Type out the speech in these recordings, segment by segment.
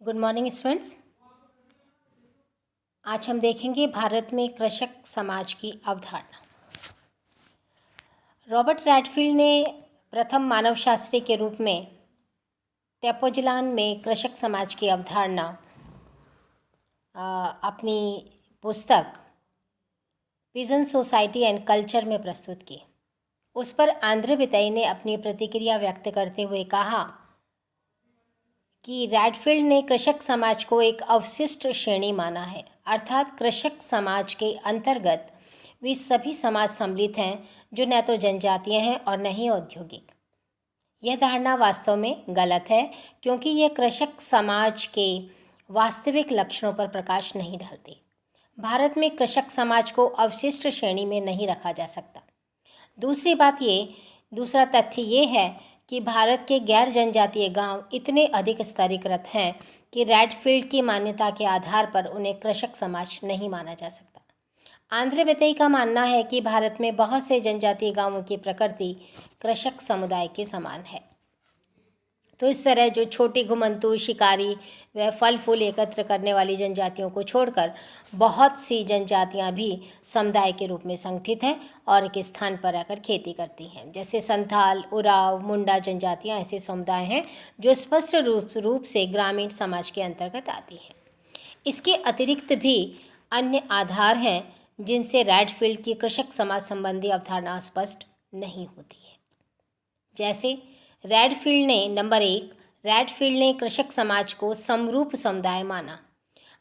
Good morning students. आज हम देखेंगे भारत में कृषक समाज की अवधारणा। रॉबर्ट रैडफील्ड ने प्रथम मानवशास्त्री के रूप में टेपोजिलान में कृषक समाज की अवधारणा अपनी पुस्तक पिजन सोसाइटी एंड कल्चर में प्रस्तुत की। उस पर आंद्रे बिताई ने अपनी प्रतिक्रिया व्यक्त करते हुए कहा कि रैडफील्ड ने कृषक समाज को एक अवशिष्ट श्रेणी माना है, अर्थात कृषक समाज के अंतर्गत वे सभी समाज सम्मिलित हैं जो न तो जनजातीय हैं और न ही औद्योगिक। यह धारणा वास्तव में गलत है क्योंकि यह कृषक समाज के वास्तविक लक्षणों पर प्रकाश नहीं डालती। भारत में कृषक समाज को अवशिष्ट श्रेणी में नहीं रखा जा सकता। दूसरा तथ्य ये है कि भारत के गैर जनजातीय गांव इतने अधिक स्तरीकृत हैं कि रैडफील्ड की मान्यता के आधार पर उन्हें कृषक समाज नहीं माना जा सकता। आंद्रे बिताई का मानना है कि भारत में बहुत से जनजातीय गांवों की प्रकृति कृषक समुदाय के समान है। तो इस तरह जो छोटी घुमंतू शिकारी व फल फूल एकत्र करने वाली जनजातियों को छोड़कर बहुत सी जनजातियां भी समुदाय के रूप में संगठित हैं और एक स्थान पर रहकर खेती करती हैं। जैसे संथाल, उराव, मुंडा जनजातियां ऐसे समुदाय हैं जो स्पष्ट रूप से ग्रामीण समाज के अंतर्गत आती हैं। इसके अतिरिक्त भी अन्य आधार हैं जिनसे रैडफील्ड की कृषक समाज संबंधी अवधारणा स्पष्ट नहीं होती है। जैसे नंबर 1, रैडफील्ड ने कृषक समाज को समरूप समुदाय माना।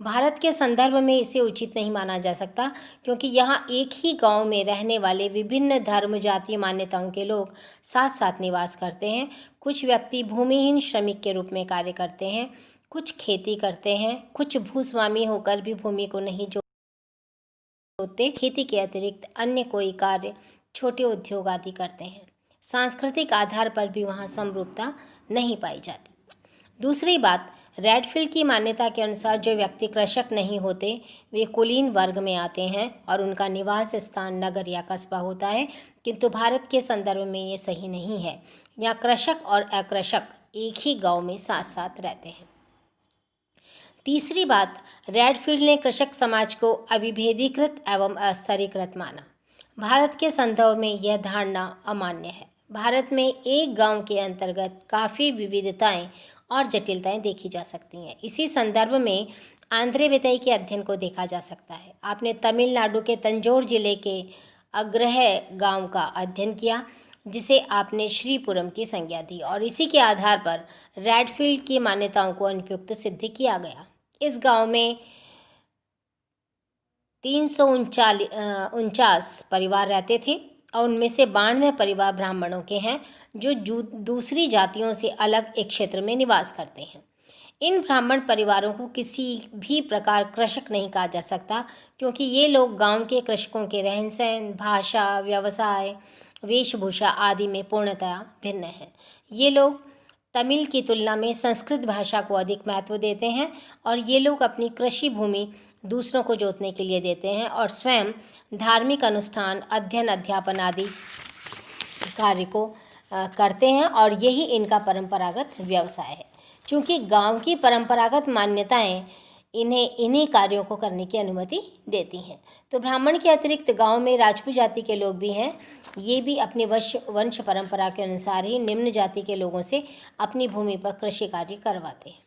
भारत के संदर्भ में इसे उचित नहीं माना जा सकता क्योंकि यहाँ एक ही गांव में रहने वाले विभिन्न धर्म जातीय मान्यताओं के लोग साथ साथ निवास करते हैं। कुछ व्यक्ति भूमिहीन श्रमिक के रूप में कार्य करते हैं, कुछ खेती करते हैं, कुछ भूस्वामी होकर भी भूमि को नहीं जोतते, खेती के अतिरिक्त अन्य कोई कार्य, छोटे उद्योग आदि करते हैं। सांस्कृतिक आधार पर भी वहाँ समरूपता नहीं पाई जाती। दूसरी बात, रैडफील्ड की मान्यता के अनुसार जो व्यक्ति कृषक नहीं होते वे कुलीन वर्ग में आते हैं और उनका निवास स्थान नगर या कस्बा होता है, किंतु भारत के संदर्भ में ये सही नहीं है। यहाँ कृषक और अकृषक एक ही गांव में साथ साथ रहते हैं। तीसरी बात, रैडफील्ड ने कृषक समाज को अविभेदीकृत एवं अस्तरीकृत माना। भारत के संदर्भ में यह धारणा अमान्य है। भारत में एक गांव के अंतर्गत काफ़ी विविधताएं और जटिलताएं देखी जा सकती हैं। इसी संदर्भ में आंद्रे बिताई के अध्ययन को देखा जा सकता है। आपने तमिलनाडु के तंजौर जिले के अग्रह गांव का अध्ययन किया जिसे आपने श्रीपुरम की संज्ञा दी और इसी के आधार पर रैडफील्ड की मान्यताओं को अनुपयुक्त सिद्ध किया गया। इस गांव में 349 परिवार रहते थे और उनमें से 92 परिवार ब्राह्मणों के हैं जो दूसरी जातियों से अलग एक क्षेत्र में निवास करते हैं। इन ब्राह्मण परिवारों को किसी भी प्रकार कृषक नहीं कहा जा सकता क्योंकि ये लोग गांव के कृषकों के रहन सहन, भाषा, व्यवसाय, वेशभूषा आदि में पूर्णतया भिन्न हैं। ये लोग तमिल की तुलना में संस्कृत भाषा को अधिक महत्व देते हैं और ये लोग अपनी कृषि भूमि दूसरों को जोतने के लिए देते हैं और स्वयं धार्मिक अनुष्ठान, अध्ययन, अध्यापन आदि कार्य को करते हैं और यही इनका परंपरागत व्यवसाय है। चूँकि गांव की परंपरागत मान्यताएं इन्हें इन्हीं कार्यों को करने की अनुमति देती हैं। तो ब्राह्मण के अतिरिक्त गांव में राजपूत जाति के लोग भी हैं। ये भी अपनी वंश परंपरा के अनुसार ही निम्न जाति के लोगों से अपनी भूमि पर कृषि कार्य करवाते हैं।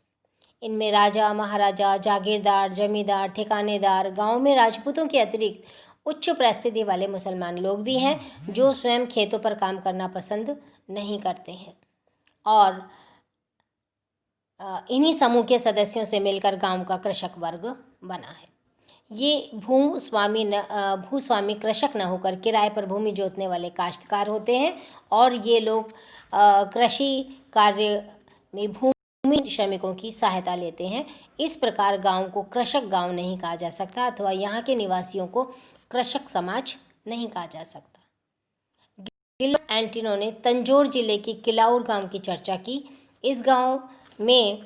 इनमें राजा, महाराजा, जागीरदार, जमींदार, ठिकानेदार, गांव में राजपूतों के अतिरिक्त उच्च परिस्थिति वाले मुसलमान लोग भी हैं जो स्वयं खेतों पर काम करना पसंद नहीं करते हैं और इन्हीं समूह के सदस्यों से मिलकर गांव का कृषक वर्ग बना है। ये भूस्वामी कृषक न होकर किराए पर भूमि जोतने वाले काश्तकार होते हैं और ये लोग कृषि कार्य में भूमि श्रमिकों की सहायता लेते हैं। इस प्रकार गांव को कृषक गांव नहीं कहा जा सकता अथवा यहाँ के निवासियों को कृषक समाज नहीं कहा जा सकता। गिलो एंटिनो ने तंजौर जिले की किलाउर गांव की चर्चा की। इस गांव में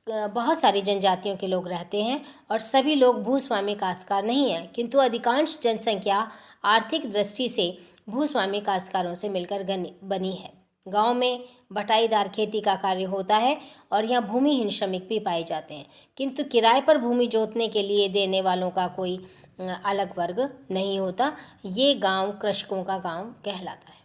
बहुत सारी जनजातियों के लोग रहते हैं और सभी लोग भूस्वामी काश्तकार नहीं हैं, किंतु अधिकांश जनसंख्या आर्थिक दृष्टि से भूस्वामी काश्तकारों से मिलकर बनी है। गांव में बटाईदार खेती का कार्य होता है और यहाँ भूमिहीन श्रमिक भी पाए जाते हैं, किंतु किराए पर भूमि जोतने के लिए देने वालों का कोई अलग वर्ग नहीं होता। ये गांव कृषकों का गांव कहलाता है।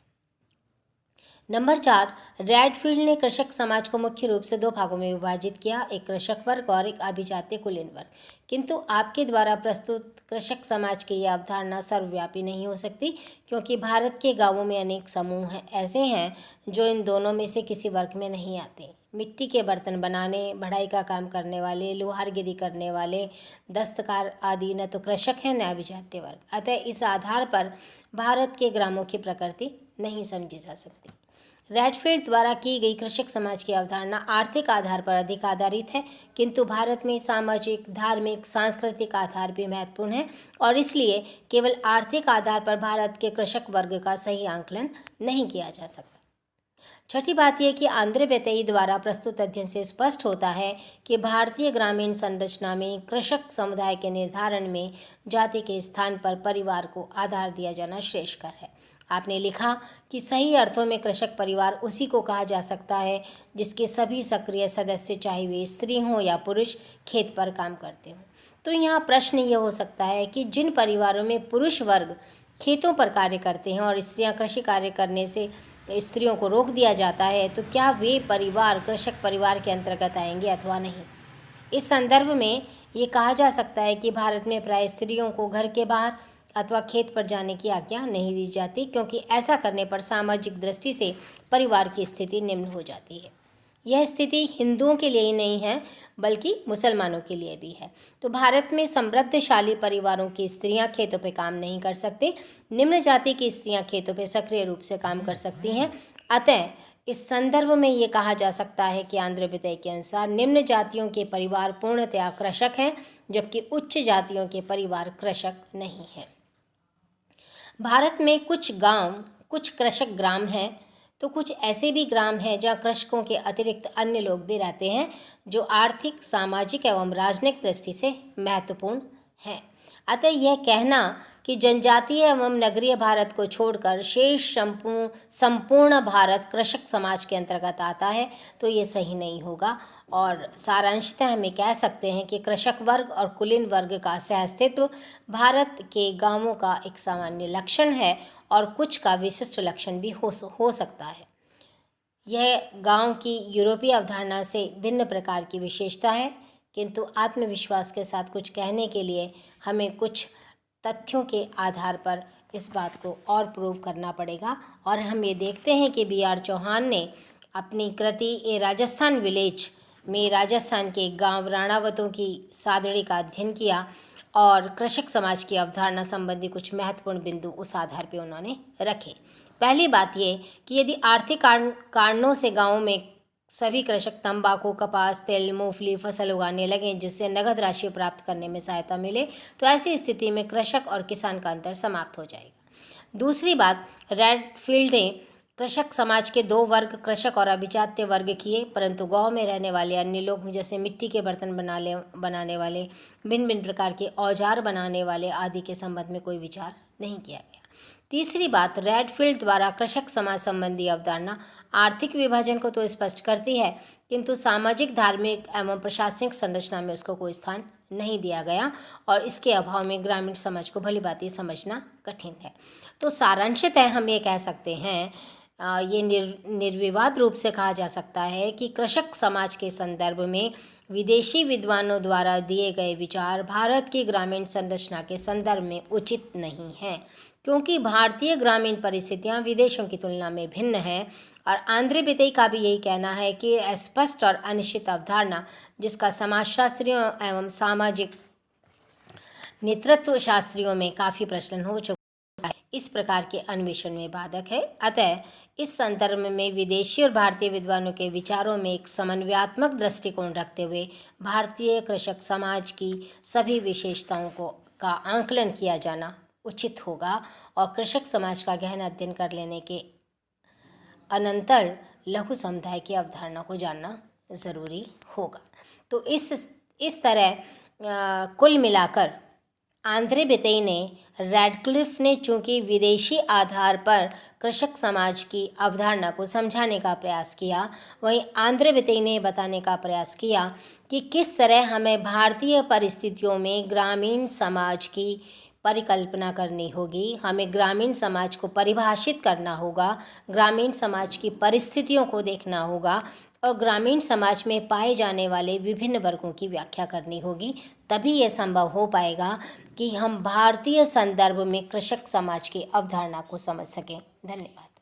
नंबर 4, रैडफील्ड ने कृषक समाज को मुख्य रूप से दो भागों में विभाजित किया, एक कृषक वर्ग और एक अभिजातीय कुलीन वर्ग। किंतु आपके द्वारा प्रस्तुत कृषक समाज की यह अवधारणा सर्वव्यापी नहीं हो सकती, क्योंकि भारत के गांवों में अनेक समूह ऐसे हैं जो इन दोनों में से किसी वर्ग में नहीं आते। मिट्टी के बर्तन बनाने, बढ़ाई का काम करने वाले, लोहारगिरी करने वाले, दस्तकार आदि न तो कृषक हैं न अभिजातीय वर्ग। अतः इस आधार पर भारत के ग्रामों की प्रकृति नहीं समझी जा सकती। रैडफील्ड द्वारा की गई कृषक समाज की अवधारणा आर्थिक आधार पर अधिक आधारित है, किंतु भारत में सामाजिक, धार्मिक, सांस्कृतिक आधार भी महत्वपूर्ण है और इसलिए केवल आर्थिक आधार पर भारत के कृषक वर्ग का सही आंकलन नहीं किया जा सकता। छठी बात यह कि आंद्रे बेतई द्वारा प्रस्तुत अध्ययन से स्पष्ट होता है कि भारतीय ग्रामीण संरचना में कृषक समुदाय के निर्धारण में जाति के स्थान पर परिवार को आधार दिया जाना श्रेयस्कर है। आपने लिखा कि सही अर्थों में कृषक परिवार उसी को कहा जा सकता है जिसके सभी सक्रिय सदस्य, चाहे वे स्त्री हों या पुरुष, खेत पर काम करते हों। तो यहाँ प्रश्न ये हो सकता है कि जिन परिवारों में पुरुष वर्ग खेतों पर कार्य करते हैं और स्त्रियाँ कृषि कार्य करने से स्त्रियों को रोक दिया जाता है, तो क्या वे परिवार कृषक परिवार के अंतर्गत आएंगे अथवा नहीं। इस संदर्भ में ये कहा जा सकता है कि भारत में प्राय स्त्रियों को घर के बाहर अथवा खेत पर जाने की आज्ञा नहीं दी जाती, क्योंकि ऐसा करने पर सामाजिक दृष्टि से परिवार की स्थिति निम्न हो जाती है। यह स्थिति हिंदुओं के लिए ही नहीं है बल्कि मुसलमानों के लिए भी है। तो भारत में समृद्धशाली परिवारों की स्त्रियां खेतों पे काम नहीं कर सकती, निम्न जाति की स्त्रियां खेतों पे सक्रिय रूप से काम कर सकती हैं। अतः इस संदर्भ में ये कहा जा सकता है कि आंध्र बेतई के अनुसार निम्न जातियों के परिवार पूर्णतया कृषक हैं, जबकि उच्च जातियों के परिवार कृषक नहीं हैं। भारत में कुछ कृषक ग्राम हैं, तो कुछ ऐसे भी ग्राम हैं जहाँ कृषकों के अतिरिक्त अन्य लोग भी रहते हैं, जो आर्थिक, सामाजिक एवं राजनीतिक दृष्टि से महत्वपूर्ण हैं। अतः यह कहना कि जनजातीय एवं नगरीय भारत को छोड़कर शेष संपूर्ण भारत कृषक समाज के अंतर्गत आता है, तो ये सही नहीं होगा और सारांशतः हमें कह सकते हैं कि कृषक वर्ग और कुलीन वर्ग का सहअस्तित्व भारत के गांवों का एक सामान्य लक्षण है और कुछ का विशिष्ट लक्षण भी हो सकता है। यह गांव की यूरोपीय अवधारणा से भिन्न प्रकार की विशेषता है, किंतु आत्मविश्वास के साथ कुछ कहने के लिए हमें कुछ तथ्यों के आधार पर इस बात को और प्रूव करना पड़ेगा। और हम ये देखते हैं कि B.R. चौहान ने अपनी कृति ए राजस्थान विलेज में राजस्थान के गांव राणावतों की सादड़ी का अध्ययन किया और कृषक समाज की अवधारणा संबंधी कुछ महत्वपूर्ण बिंदु उस आधार पर उन्होंने रखे। पहली बात ये कि यदि आर्थिक कारणों से गाँवों में सभी कृषक तंबाकू, कपास, तिल, मूंगफली फसल उगाने लगें जिससे नगद राशि प्राप्त करने में सहायता मिले, तो ऐसी स्थिति में कृषक और किसान का अंतर समाप्त हो जाएगा। दूसरी बात, रैडफील्ड ने कृषक समाज के दो वर्ग, कृषक और अभिजात्य वर्ग किए, परंतु गांव में रहने वाले अन्य लोग जैसे मिट्टी के बर्तन बनाने वाले, भिन्न भिन्न प्रकार के औजार बनाने वाले आदि के संबंध में कोई विचार नहीं किया गया। तीसरी बात, रैडफील्ड द्वारा कृषक समाज संबंधी अवधारणा आर्थिक विभाजन को तो स्पष्ट करती है, किंतु सामाजिक, धार्मिक एवं प्रशासनिक संरचना में उसको कोई स्थान नहीं दिया गया और इसके अभाव में ग्रामीण समाज को भली भांति समझना कठिन है। तो सारांशतः हम ये कह सकते हैं, ये निर्विवाद रूप से कहा जा सकता है कि कृषक समाज के संदर्भ में विदेशी विद्वानों द्वारा दिए गए विचार भारत की ग्रामीण संरचना के संदर्भ में उचित नहीं हैं, क्योंकि भारतीय ग्रामीण परिस्थितियां विदेशों की तुलना में भिन्न हैं। और आंद्रे बेतई का भी यही कहना है कि अस्पष्ट और अनिश्चित अवधारणा, जिसका समाजशास्त्रियों एवं सामाजिक नेतृत्व शास्त्रियों में काफ़ी प्रचलन हो चुका है, इस प्रकार के अन्वेषण में बाधक है। अतः इस संदर्भ में विदेशी और भारतीय विद्वानों के विचारों में एक समन्वयात्मक दृष्टिकोण रखते हुए भारतीय कृषक समाज की सभी विशेषताओं का आंकलन किया जाना उचित होगा और कृषक समाज का गहन अध्ययन कर लेने के अनंतर लघु समुदाय की अवधारणा को जानना ज़रूरी होगा। तो इस तरह कुल मिलाकर आंद्रे बितेई ने रैडक्लिफ ने चूंकि विदेशी आधार पर कृषक समाज की अवधारणा को समझाने का प्रयास किया, वहीं आंद्रे बितेई ने बताने का प्रयास किया कि किस तरह हमें भारतीय परिस्थितियों में ग्रामीण समाज की परिकल्पना करनी होगी। हमें ग्रामीण समाज को परिभाषित करना होगा, ग्रामीण समाज की परिस्थितियों को देखना होगा और ग्रामीण समाज में पाए जाने वाले विभिन्न वर्गों की व्याख्या करनी होगी। तभी ये संभव हो पाएगा कि हम भारतीय संदर्भ में कृषक समाज की अवधारणा को समझ सकें। धन्यवाद।